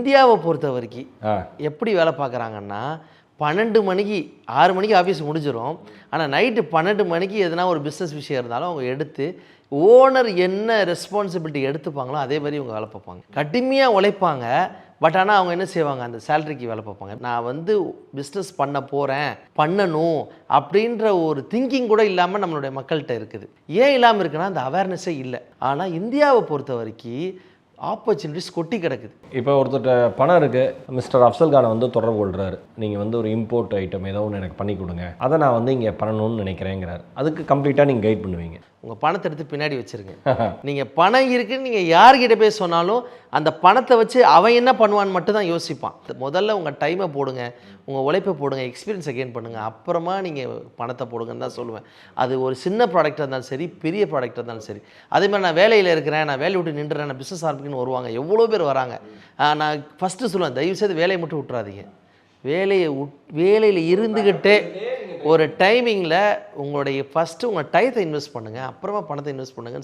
இந்தியாவை பொறுத்த வரைக்கும் எப்படி வேலை பார்க்குறாங்கன்னா 12 மணிக்கு 6 மணிக்கு ஆஃபீஸ் முடிஞ்சிடும். ஆனால் நைட்டு 12 மணிக்கு எதனா ஒரு பிஸ்னஸ் விஷயம் இருந்தாலும் அவங்க எடுத்து ஓனர் என்ன ரெஸ்பான்சிபிலிட்டி எடுத்துப்பாங்களோ அதே மாதிரி இவங்க வேலை பார்ப்பாங்க. கடுமையாக உழைப்பாங்க. பட் ஆனால் அவங்க என்ன செய்வாங்க, அந்த சேலரிக்கு வேலை பார்ப்பாங்க. நான் வந்து பிஸ்னஸ் பண்ண போகிறேன், பண்ணணும் அப்படின்ற ஒரு திங்கிங் கூட இல்லாமல் நம்மளுடைய மக்கள்கிட்ட இருக்குது. ஏன் இல்லாமல் இருக்குன்னா அந்த அவேர்னஸே இல்லை. ஆனால் இந்தியாவை பொறுத்த வரைக்கும் ஆப்பர்ச்சுனிட்டிஸ் கொட்டி கிடக்குது. இப்போ ஒருத்தர்கிட்ட பணம் இருக்குது, மிஸ்டர் அஃப்சல் கானை வந்து தொடர்பு கொள்கிறாரு. நீங்கள் வந்து ஒரு இம்போர்ட் ஐட்டம் ஏதோ ஒன்று எனக்கு பண்ணி கொடுங்க, அதை நான் வந்து இங்கே பண்ணணும்னு நினைக்கிறேங்கிறார். அதுக்கு கம்ப்ளீட்டாக நீங்கள் கைட் பண்ணுவீங்க. உங்கள் பணத்தை எடுத்து பின்னாடி வச்சுருங்க. நீங்கள் பணம் இருக்குன்னு நீங்கள் யார்கிட்ட போய் சொன்னாலும் அந்த பணத்தை வச்சு அவன் என்ன பண்ணுவான்னு மட்டும் தான் யோசிப்பான். முதல்ல உங்கள் டைமை போடுங்க, உங்கள் உழைப்பை போடுங்க, எக்ஸ்பீரியன்ஸை கெயின் பண்ணுங்கள், அப்புறமா நீங்கள் பணத்தை போடுங்கன்னு தான் சொல்லுவேன். அது ஒரு சின்ன ப்ராடக்டாக இருந்தாலும் சரி, பெரிய ப்ராடக்டாக இருந்தாலும் சரி. அதே மாதிரி நான் வேலையில் இருக்கிறேன், நான் வேலையை விட்டு நின்றுறேன், நான் பிஸ்னஸ் ஆரம்பிக்கணும்னு வருவாங்க, எவ்வளோ பேர் வராங்க. நான் ஃபஸ்ட்டு சொல்லுவேன், தயவுசெய்து வேலையை மட்டும் விட்டுறாதீங்க. வேலையில் இருந்துக்கிட்டே ஒரு டைமிங்கில் உங்களுடைய ஃபஸ்ட்டு உங்கள் டயத்தை இன்வெஸ்ட் பண்ணுங்கள், அப்புறமா பணத்தை இன்வெஸ்ட் பண்ணுங்கன்னு